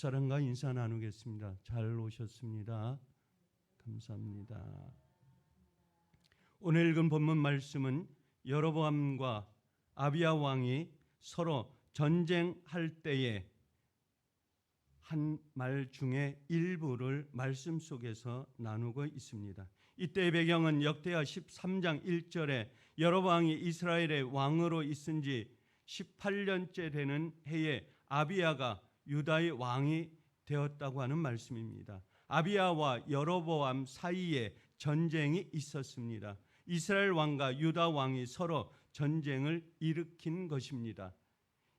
사랑과 인사 나누겠습니다. 잘 오셨습니다. 감사합니다. 오늘 읽은 본문 말씀은 여로보암과 아비야 왕이 서로 전쟁할 때에 한 말 중에 일부를 말씀 속에서 나누고 있습니다. 이때의 배경은 역대하 13장 1절에 여로보암이 이스라엘의 왕으로 있은 지 18년째 되는 해에 아비야가 유다의 왕이 되었다고 하는 말씀입니다. 아비야와 여로보암 사이에 전쟁이 있었습니다. 이스라엘 왕과 유다 왕이 서로 전쟁을 일으킨 것입니다.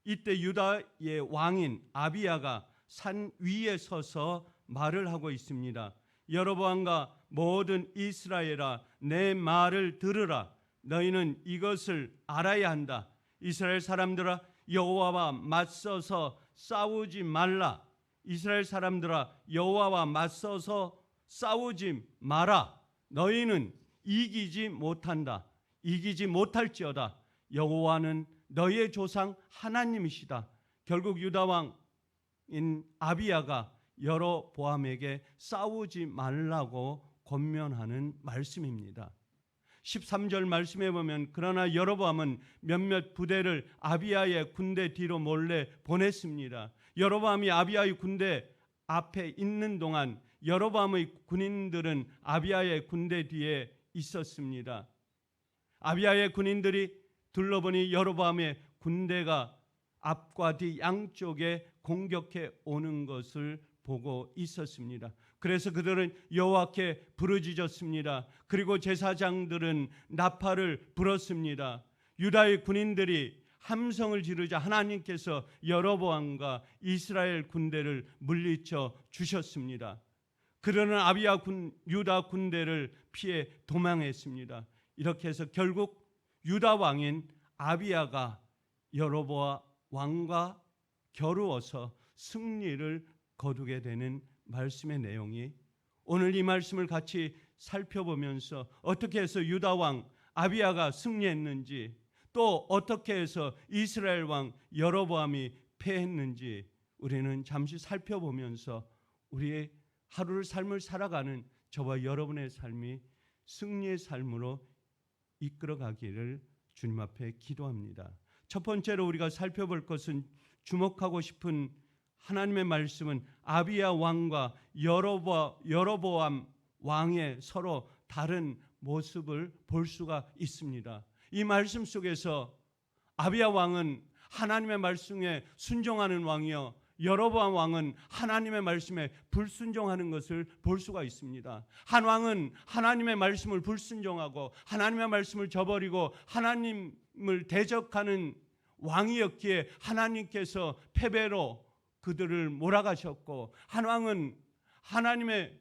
이때 유다의 왕인 아비야가 산 위에 서서 말을 하고 있습니다. 여로보암과 모든 이스라엘아, 내 말을 들으라. 너희는 이것을 알아야 한다. 이스라엘 사람들아, 여호와와 맞서서 싸우지 말라. 이스라엘 사람들아, 여호와와 맞서서 싸우지 마라. 너희는 이기지 못한다. 이기지 못할지어다. 여호와는 너희의 조상 하나님이시다. 결국 유다 왕인 아비야가 여로보암에게 싸우지 말라고 권면하는 말씀입니다. 13절 말씀에 보면 그러나 여로보암은 몇몇 부대를 아비야의 군대 뒤로 몰래 보냈습니다. 여로보암이 아비야의 군대 앞에 있는 동안 여로보암의 군인들은 아비야의 군대 뒤에 있었습니다. 아비야의 군인들이 둘러보니 여로보암의 군대가 앞과 뒤 양쪽에 공격해 오는 것을 보고 있었습니다. 그래서 그들은 여호와께 부르짖었습니다. 그리고 제사장들은 나팔을 불었습니다. 유다의 군인들이 함성을 지르자 하나님께서 여로보암과 이스라엘 군대를 물리쳐 주셨습니다. 그들은 아비야 유다 군대를 피해 도망했습니다. 이렇게 해서 결국 유다 왕인 아비야가 여로보암 왕과 겨루어서 승리를 거두게 되는 말씀의 내용이 오늘 이 말씀을 같이 살펴보면서 어떻게 해서 유다 왕 아비야가 승리했는지, 또 어떻게 해서 이스라엘 왕 여로보암이 패했는지 우리는 잠시 살펴보면서 우리의 하루를 삶을 살아가는 저와 여러분의 삶이 승리의 삶으로 이끌어가기를 주님 앞에 기도합니다. 첫 번째로 우리가 살펴볼 것은, 주목하고 싶은 하나님의 말씀은 아비야 왕과 여로보암 왕의 서로 다른 모습을 볼 수가 있습니다. 이 말씀 속에서 아비야 왕은 하나님의 말씀에 순종하는 왕이요, 여로보암 왕은 하나님의 말씀에 불순종하는 것을 볼 수가 있습니다. 한 왕은 하나님의 말씀을 불순종하고 하나님의 말씀을 저버리고 하나님을 대적하는 왕이었기에 하나님께서 패배로 그들을 몰아가셨고, 한 왕은 하나님의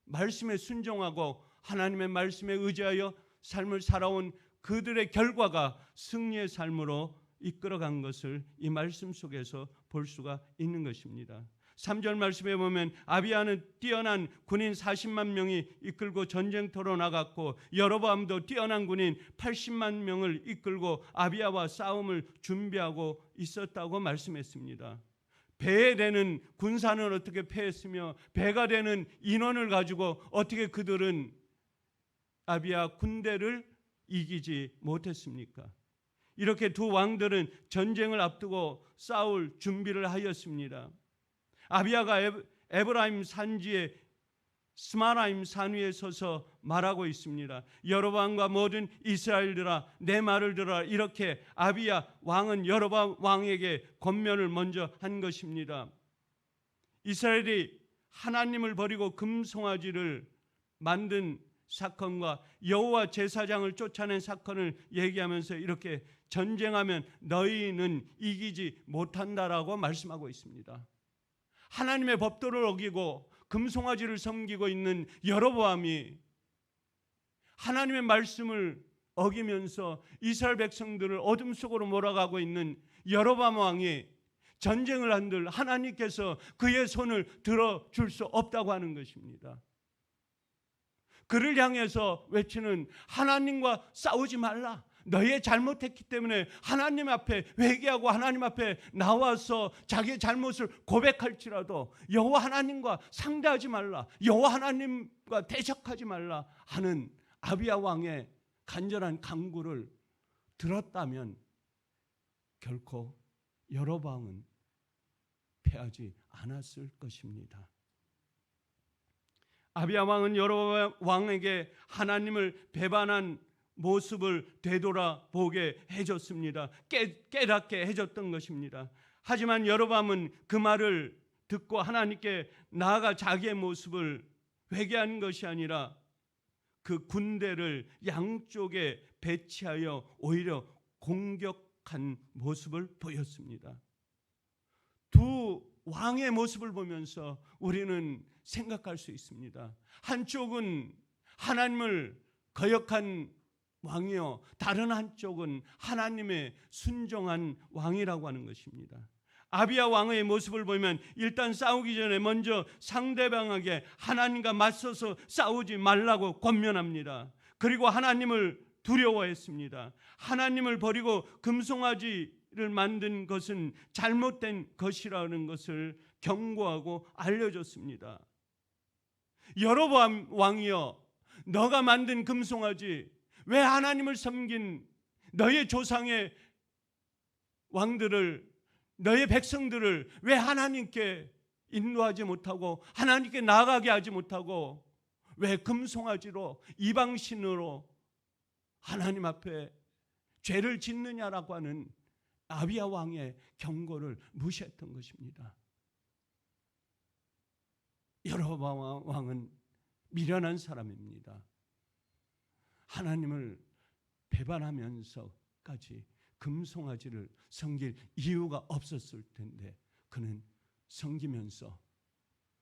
말씀에 순종하고 하나님의 말씀에 의지하여 삶을 살아온 그들의 결과가 승리의 삶으로 이끌어간 것을 이 말씀 속에서 볼 수가 있는 것입니다. 3절 말씀에 보면 아비야는 뛰어난 군인 40만 명이 이끌고 전쟁터로 나갔고, 여로보암도 뛰어난 군인 80만 명을 이끌고 아비야와 싸움을 준비하고 있었다고 말씀했습니다. 배에 되는 군사는 어떻게 패했으며 배가 되는 인원을 가지고 어떻게 그들은 아비야 군대를 이기지 못했습니까? 이렇게 두 왕들은 전쟁을 앞두고 싸울 준비를 하였습니다. 아비야가 에브라임 산지에 스마라임 산 위에 서서 말하고 있습니다. 여로보암과 모든 이스라엘들아, 내 말을 들어라. 이렇게 아비야 왕은 여로보암 왕에게 권면을 먼저 한 것입니다. 이스라엘이 하나님을 버리고 금송아지를 만든 사건과 여호와 제사장을 쫓아낸 사건을 얘기하면서 이렇게 전쟁하면 너희는 이기지 못한다라고 말씀하고 있습니다. 하나님의 법도를 어기고 금송아지를 섬기고 있는 여로보암이 하나님의 말씀을 어기면서 이스라엘 백성들을 어둠 속으로 몰아가고 있는 여로보암 왕이 전쟁을 한들 하나님께서 그의 손을 들어줄 수 없다고 하는 것입니다. 그를 향해서 외치는, 하나님과 싸우지 말라. 너의 잘못했기 때문에 하나님 앞에 회개하고 하나님 앞에 나와서 자기의 잘못을 고백할지라도 여호와 하나님과 상대하지 말라, 여호와 하나님과 대적하지 말라 하는 아비야 왕의 간절한 간구를 들었다면 결코 여로보암은 패하지 않았을 것입니다. 아비야 왕은 여로보암 왕에게 하나님을 배반한 모습을 되돌아보게 해줬습니다. 깨닫게 해줬던 것입니다. 하지만 여로보암은 그 말을 듣고 하나님께 나아가 자기의 모습을 회개한 것이 아니라 그 군대를 양쪽에 배치하여 오히려 공격한 모습을 보였습니다. 두 왕의 모습을 보면서 우리는 생각할 수 있습니다. 한쪽은 하나님을 거역한 왕이요, 다른 한쪽은 하나님의 순종한 왕이라고 하는 것입니다. 아비야 왕의 모습을 보면 일단 싸우기 전에 먼저 상대방에게 하나님과 맞서서 싸우지 말라고 권면합니다. 그리고 하나님을 두려워했습니다. 하나님을 버리고 금송아지를 만든 것은 잘못된 것이라는 것을 경고하고 알려줬습니다. 여로보암 왕이여, 너가 만든 금송아지, 왜 하나님을 섬긴 너의 조상의 왕들을, 너의 백성들을 왜 하나님께 인도하지 못하고 하나님께 나아가게 하지 못하고 왜 금송아지로 이방신으로 하나님 앞에 죄를 짓느냐라고 하는 아비야 왕의 경고를 무시했던 것입니다. 여로보암 왕은 미련한 사람입니다. 하나님을 배반하면서까지 금송아지를 섬길 이유가 없었을 텐데 그는 섬기면서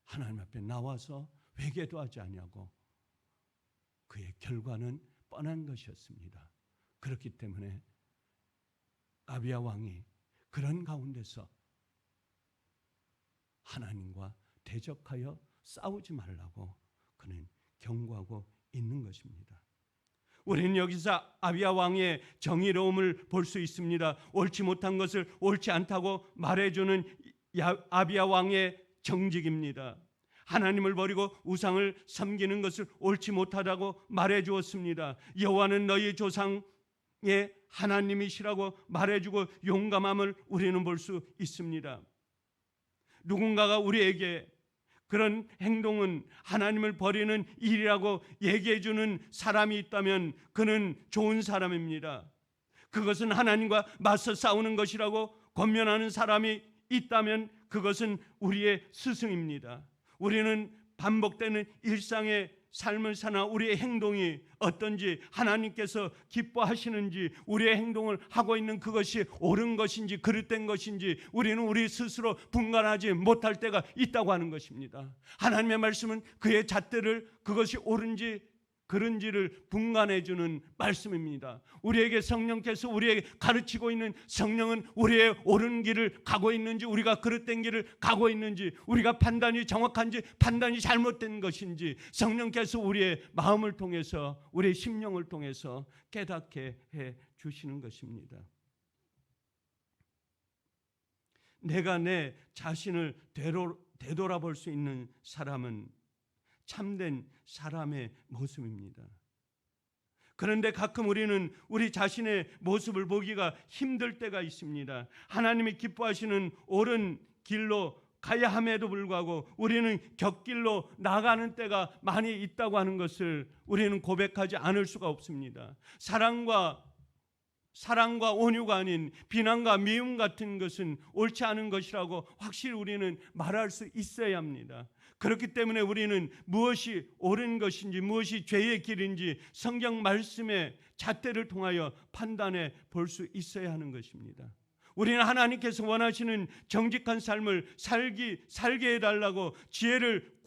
하나님 앞에 나와서 회개도 하지 아니하고 그의 결과는 뻔한 것이었습니다. 그렇기 때문에 아비야 왕이 그런 가운데서 하나님과 대적하여 싸우지 말라고 그는 경고하고 있는 것입니다. 우리는 여기서 아비야 왕의 정의로움을 볼 수 있습니다. 옳지 못한 것을 옳지 않다고 말해주는 아비야 왕의 정직입니다. 하나님을 버리고 우상을 섬기는 것을 옳지 못하다고 말해주었습니다. 여호와는 너희 조상의 하나님이시라고 말해주고 용감함을 우리는 볼 수 있습니다. 누군가가 우리에게 그런 행동은 하나님을 버리는 일이라고 얘기해주는 사람이 있다면 그는 좋은 사람입니다. 그것은 하나님과 맞서 싸우는 것이라고 권면하는 사람이 있다면 그것은 우리의 스승입니다. 우리는 반복되는 일상의 삶을 사나 우리의 행동이 어떤지, 하나님께서 기뻐하시는지, 우리의 행동을 하고 있는 그것이 옳은 것인지 그릇된 것인지 우리는 우리 스스로 분간하지 못할 때가 있다고 하는 것입니다. 하나님의 말씀은 그의 잣대를 그것이 옳은지 그런지를 분간해 주는 말씀입니다. 우리에게 성령께서 우리에게 가르치고 있는 성령은 우리의 옳은 길을 가고 있는지, 우리가 그릇된 길을 가고 있는지, 우리가 판단이 정확한지 판단이 잘못된 것인지 성령께서 우리의 마음을 통해서, 우리의 심령을 통해서 깨닫게 해 주시는 것입니다. 내가 내 자신을 되돌아볼 수 있는 사람은 참된 사람의 모습입니다. 그런데 가끔 우리는 우리 자신의 모습을 보기가 힘들 때가 있습니다. 하나님이 기뻐하시는 옳은 길로 가야 함에도 불구하고 우리는 곁길로 나가는 때가 많이 있다고 하는 것을 우리는 고백하지 않을 수가 없습니다. 사랑과 온유가 아닌 비난과 미움 같은 것은 옳지 않은 것이라고 확실히 우리는 말할 수 있어야 합니다. 그렇기 때문에 우리는 무엇이 옳은 것인지 무엇이 죄의 길인지 성경 말씀의 잣대를 통하여 판단해 볼 수 있어야 하는 것입니다. 우리는 하나님께서 원하시는 정직한 삶을 살게 해달라고, 지혜를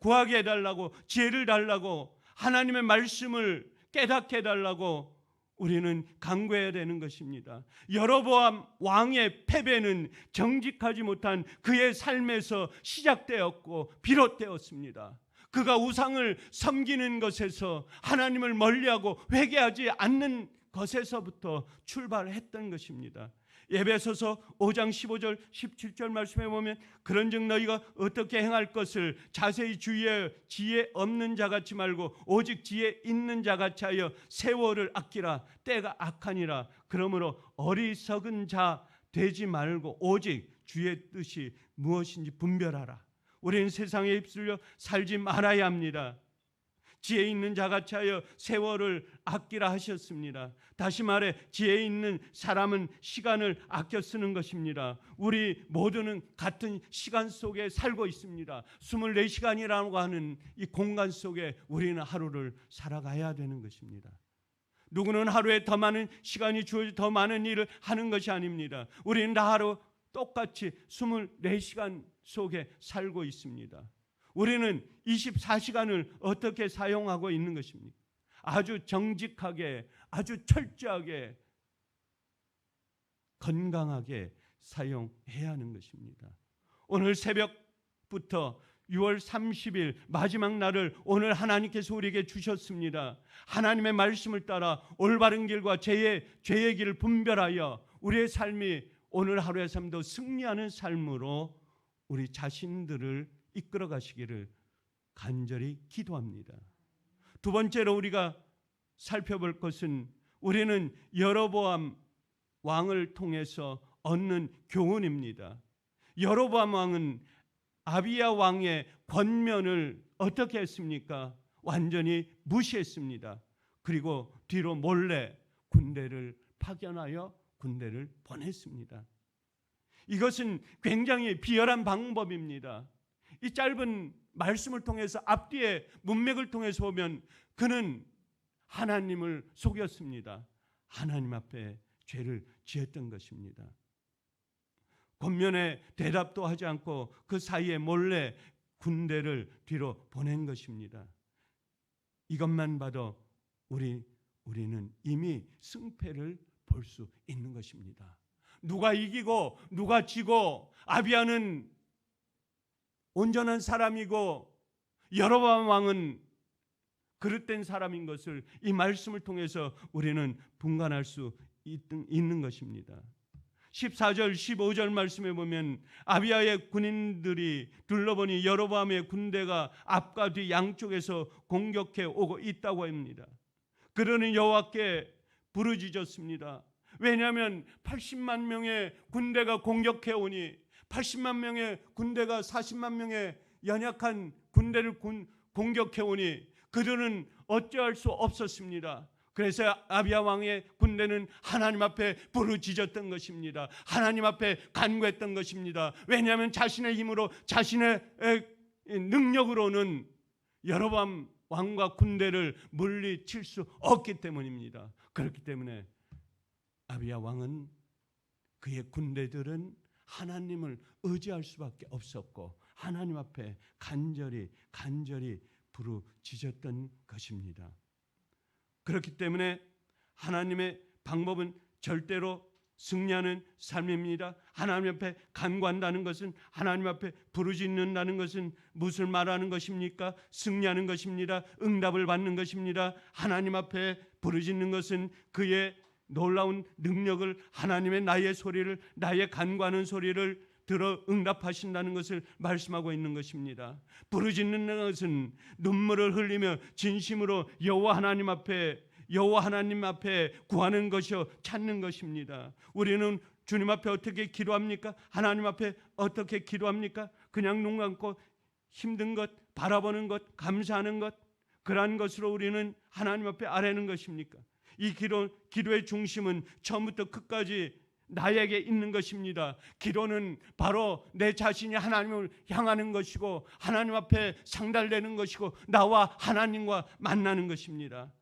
구하게 해달라고, 지혜를 달라고, 하나님의 말씀을 깨닫게 해달라고 우리는 간구해야 되는 것입니다. 여로보암 왕의 패배는 정직하지 못한 그의 삶에서 시작되었고 비롯되었습니다. 그가 우상을 섬기는 것에서 하나님을 멀리하고 회개하지 않는 것에서부터 출발했던 것입니다. 에베소서 5장 15절 17절 말씀에 보면 그런즉 너희가 어떻게 행할 것을 자세히 주의하여 지혜 없는 자같이 말고 오직 지혜 있는 자같이 하여 세월을 아끼라. 때가 악하니라. 그러므로 어리석은 자 되지 말고 오직 주의 뜻이 무엇인지 분별하라. 우리는 세상에 휩쓸려 살지 말아야 합니다. 지혜 있는 자같이 하여 세월을 아끼라 하셨습니다. 다시 말해 지혜 있는 사람은 시간을 아껴 쓰는 것입니다. 우리 모두는 같은 시간 속에 살고 있습니다. 24시간이라고 하는 이 공간 속에 우리는 하루를 살아가야 되는 것입니다. 누구는 하루에 더 많은 시간이 주어져 더 많은 일을 하는 것이 아닙니다. 우리는 다 하루 똑같이 24시간 속에 살고 있습니다. 우리는 24시간을 어떻게 사용하고 있는 것입니까? 아주 정직하게, 아주 철저하게, 건강하게 사용해야 하는 것입니다. 오늘 새벽부터 6월 30일 마지막 날을 오늘 하나님께서 우리에게 주셨습니다. 하나님의 말씀을 따라 올바른 길과 죄의 길을 분별하여 우리의 삶이 오늘 하루의 삶도 승리하는 삶으로 우리 자신들을 이끌어 가시기를 간절히 기도합니다. 두 번째로 우리가 살펴볼 것은 우리는 여로보암 왕을 통해서 얻는 교훈입니다. 여로보암 왕은 아비야 왕의 권면을 어떻게 했습니까? 완전히 무시했습니다. 그리고 뒤로 몰래 군대를 파견하여 군대를 보냈습니다. 이것은 굉장히 비열한 방법입니다. 이 짧은 말씀을 통해서 앞뒤의 문맥을 통해서 보면 그는 하나님을 속였습니다. 하나님 앞에 죄를 지었던 것입니다. 권면에 대답도 하지 않고 그 사이에 몰래 군대를 뒤로 보낸 것입니다. 이것만 봐도 우리는 이미 승패를 볼 수 있는 것입니다. 누가 이기고 누가 지고 아비야는 온전한 사람이고 여로보암 왕은 그릇된 사람인 것을 이 말씀을 통해서 우리는 분간할 수 있는 것입니다. 14절 15절 말씀에 보면 아비야의 군인들이 둘러보니 여로보암의 군대가 앞과 뒤 양쪽에서 공격해 오고 있다고 합니다. 그러는 여호와께 부르짖었습니다. 왜냐하면 80만 명의 군대가 공격해 오니 80만 명의 군대가 40만 명의 연약한 군대를 공격해 오니 그들은 어찌할 수 없었습니다. 그래서 아비야 왕의 군대는 하나님 앞에 부르짖었던 것입니다. 하나님 앞에 간구했던 것입니다. 왜냐하면 자신의 힘으로 자신의 능력으로는 여로보암 왕과 군대를 물리칠 수 없기 때문입니다. 그렇기 때문에 아비야 왕은 그의 군대들은 하나님을 의지할 수밖에 없었고 하나님 앞에 간절히 부르짖었던 것입니다. 그렇기 때문에 하나님의 방법은 절대로 승리하는 삶입니다. 하나님 앞에 간구한다는 것은, 하나님 앞에 부르짖는다는 것은 무엇을 말하는 것입니까? 승리하는 것입니다. 응답을 받는 것입니다. 하나님 앞에 부르짖는 것은 그의 놀라운 능력을, 하나님의 나의 소리를, 나의 간구하는 소리를 들어 응답하신다는 것을 말씀하고 있는 것입니다. 부르짖는 것은 눈물을 흘리며 진심으로 여호와 하나님 앞에 구하는 것이요 찾는 것입니다. 우리는 주님 앞에 어떻게 기도합니까? 하나님 앞에 어떻게 기도합니까? 그냥 눈 감고 힘든 것, 바라보는 것, 감사하는 것, 그러한 것으로 우리는 하나님 앞에 아뢰는 것입니까? 이 기도의 중심은 처음부터 끝까지 나에게 있는 것입니다. 기도는 바로 내 자신이 하나님을 향하는 것이고 하나님 앞에 상달되는 것이고 나와 하나님과 만나는 것입니다.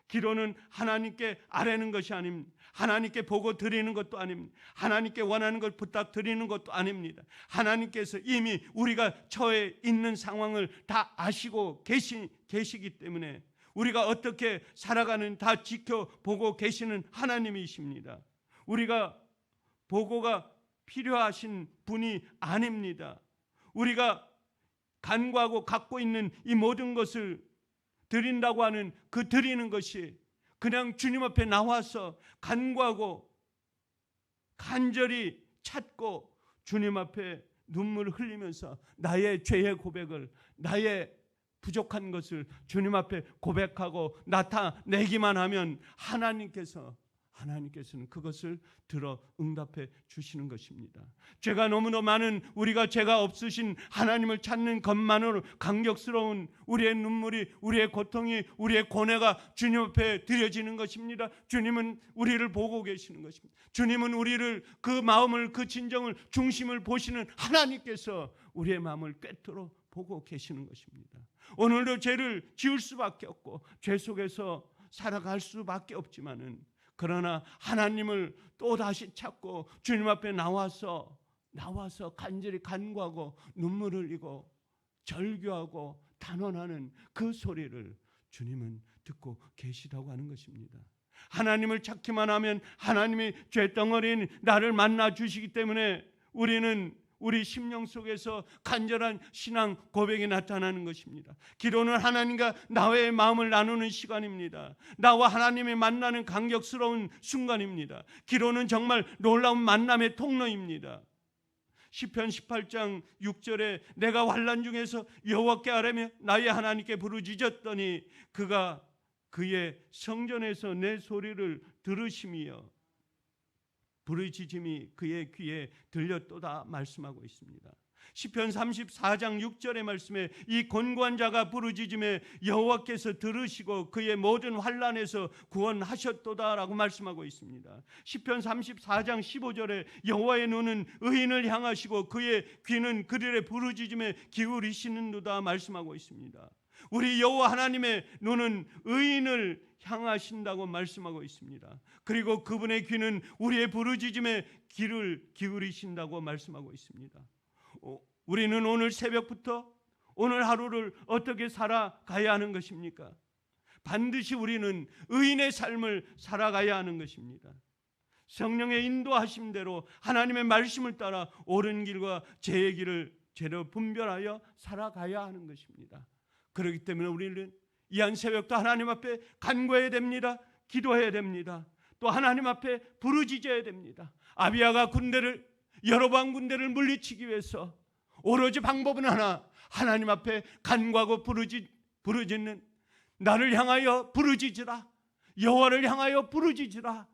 기도는 하나님께 아뢰는 것이 아닙니다. 하나님께 보고 드리는 것도 아닙니다. 하나님께 원하는 걸 부탁드리는 것도 아닙니다. 하나님께서 이미 우리가 처해 있는 상황을 다 아시고 계시기 때문에 우리가 어떻게 살아가는 다 지켜보고 계시는 하나님이십니다. 우리가 보고가 필요하신 분이 아닙니다. 우리가 간구하고 갖고 있는 이 모든 것을 드린다고 하는 그 드리는 것이 그냥 주님 앞에 나와서 간구하고 간절히 찾고 주님 앞에 눈물을 흘리면서 나의 죄의 고백을, 나의 부족한 것을 주님 앞에 고백하고 나타내기만 하면 하나님께서는 그것을 들어 응답해 주시는 것입니다. 죄가 너무나 많은 우리가 죄가 없으신 하나님을 찾는 것만으로 감격스러운 우리의 눈물이, 우리의 고통이, 우리의 고뇌가 주님 앞에 드려지는 것입니다. 주님은 우리를 보고 계시는 것입니다. 주님은 우리를, 그 마음을, 그 진정을, 중심을 보시는 하나님께서 우리의 마음을 꿰뚫어 보고 계시는 것입니다. 오늘도 죄를 지을 수밖에 없고 죄 속에서 살아갈 수밖에 없지만은, 그러나 하나님을 또 다시 찾고 주님 앞에 나와서 간절히 간구하고 눈물을 흘리고 절규하고 단언하는 그 소리를 주님은 듣고 계시다고 하는 것입니다. 하나님을 찾기만 하면 하나님이 죄덩어리인 나를 만나 주시기 때문에 우리는 우리 심령 속에서 간절한 신앙 고백이 나타나는 것입니다. 기도는 하나님과 나의 마음을 나누는 시간입니다. 나와 하나님이 만나는 감격스러운 순간입니다. 기도는 정말 놀라운 만남의 통로입니다. 시편 18장 6절에 내가 환난 중에서 여호와께 아뢰며 나의 하나님께 부르짖었더니 그가 그의 성전에서 내 소리를 들으시며 부르짖음이 그의 귀에 들렸도다 말씀하고 있습니다. 시편 34장 6절의 말씀에 이 곤고한 자가 부르짖음에 여호와께서 들으시고 그의 모든 환난에서 구원하셨도다라고 말씀하고 있습니다. 시편 34장 15절에 여호와의 눈은 의인을 향하시고 그의 귀는 그들의 부르짖음에 기울이시는도다 말씀하고 있습니다. 우리 여호와 하나님의 눈은 의인을 향하신다고 말씀하고 있습니다. 그리고 그분의 귀는 우리의 부르짖음에 귀를 기울이신다고 말씀하고 있습니다. 우리는 오늘 새벽부터 오늘 하루를 어떻게 살아가야 하는 것입니까? 반드시 우리는 의인의 삶을 살아가야 하는 것입니다. 성령의 인도하심대로 하나님의 말씀을 따라 옳은 길과 죄의 길을 제대로 분별하여 살아가야 하는 것입니다. 그렇기 때문에 우리는 이 한 새벽도 하나님 앞에 간구해야 됩니다. 기도해야 됩니다. 또 하나님 앞에 부르짖어야 됩니다. 아비야가 여로보암 군대를 물리치기 위해서 오로지 방법은 하나, 하나님 앞에 간구하고 부르짖는, 나를 향하여 부르짖으라, 여호와를 향하여 부르짖으라.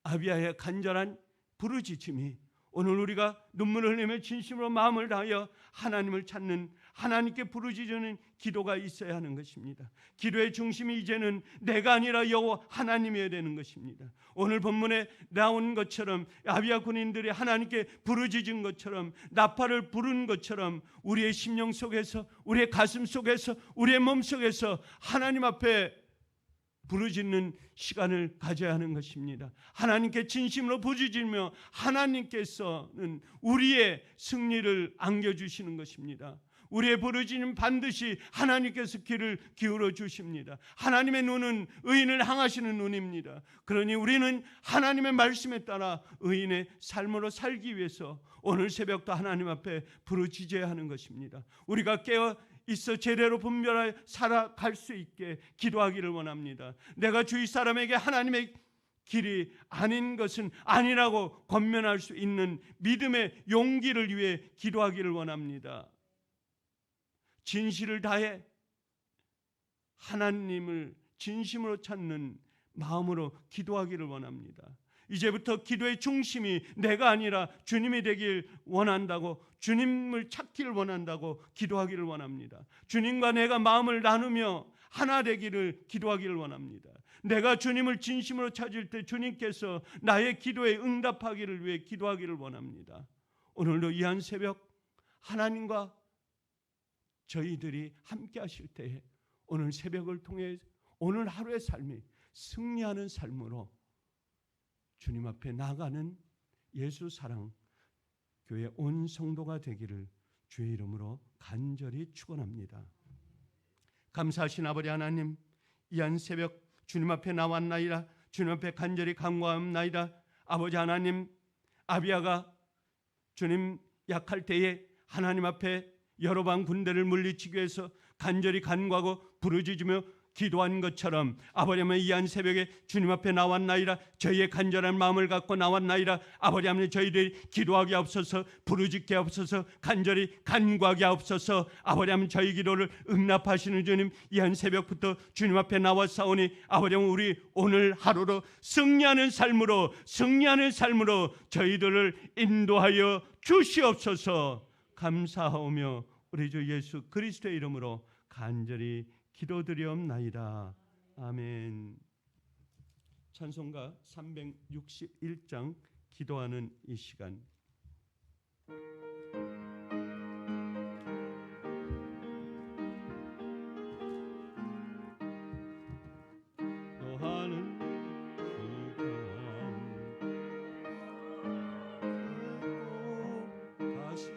아비야의 간절한 부르짖음이 오늘 우리가 눈물을 흘리며 진심으로 마음을 다하여 하나님을 찾는, 하나님께 부르짖는 기도가 있어야 하는 것입니다. 기도의 중심이 이제는 내가 아니라 여호와 하나님이어야 되는 것입니다. 오늘 본문에 나온 것처럼 아비야 군인들이 하나님께 부르짖은 것처럼, 나팔을 부른 것처럼 우리의 심령 속에서, 우리의 가슴 속에서, 우리의 몸 속에서 하나님 앞에 부르짖는 시간을 가져야 하는 것입니다. 하나님께 진심으로 부르짖으며 하나님께서는 우리의 승리를 안겨주시는 것입니다. 우리의 부르짖음 반드시 하나님께서 귀를 기울여 주십니다. 하나님의 눈은 의인을 향하시는 눈입니다. 그러니 우리는 하나님의 말씀에 따라 의인의 삶으로 살기 위해서 오늘 새벽도 하나님 앞에 부르짖어야 하는 것입니다. 우리가 깨어 있어 제대로 분별하여 살아갈 수 있게 기도하기를 원합니다. 내가 주위 사람에게 하나님의 길이 아닌 것은 아니라고 권면할 수 있는 믿음의 용기를 위해 기도하기를 원합니다. 진실을 다해 하나님을 진심으로 찾는 마음으로 기도하기를 원합니다. 이제부터 기도의 중심이 내가 아니라 주님이 되길 원한다고, 주님을 찾기를 원한다고 기도하기를 원합니다. 주님과 내가 마음을 나누며 하나 되기를 기도하기를 원합니다. 내가 주님을 진심으로 찾을 때 주님께서 나의 기도에 응답하기를 위해 기도하기를 원합니다. 오늘도 이 한 새벽 하나님과 저희들이 함께 하실 때에 오늘 새벽을 통해 오늘 하루의 삶이 승리하는 삶으로 주님 앞에 나가는 예수 사랑 교회 온 성도가 되기를 주의 이름으로 간절히 축원합니다. 감사하신 아버지 하나님, 이 한 새벽 주님 앞에 나왔나이다. 주님 앞에 간절히 간구하옵나이다. 아버지 하나님, 아비야가 주님 약할 때에 하나님 앞에 여로보암 군대를 물리치기 위해서 간절히 간구하고 부르짖으며 기도한 것처럼 아버지 하나님 이 한 새벽에 주님 앞에 나왔나이다. 저희의 간절한 마음을 갖고 나왔나이다. 아버지 하나님 저희들이 기도하게 없어서 부르짖게 없어서 간절히 간구하게 없어서 아버지 하나님 저희 기도를 응답하시는 주님 이 한 새벽부터 주님 앞에 나왔사오니 아버지 하나님 우리 오늘 하루로 승리하는 삶으로 저희들을 인도하여 주시옵소서. 감사하오며 우리 주 예수 그리스도의 이름으로 간절히 기도드리옵나이다. 아멘. 찬송가 361장 기도하는 이 시간. 기도하는 시간 다시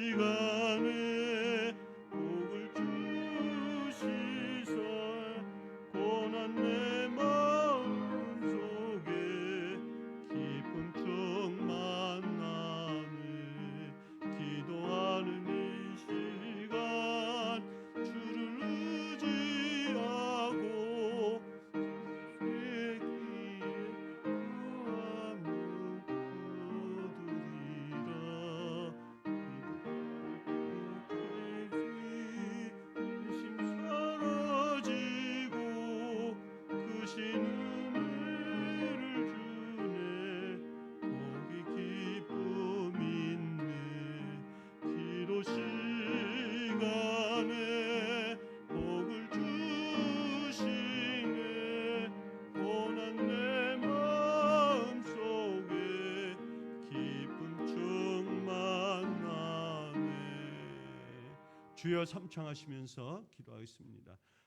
시간에 복을 주시사 고난 내 마음속에 기쁨 충만하네. 기도하는 이 시간 주를 의지하고 주의 귀에 구하며 시간에 복을 주시네. 고난 내 마음속에 기쁨 충만하네. 주여 삼창하시면서 기도하겠습니다.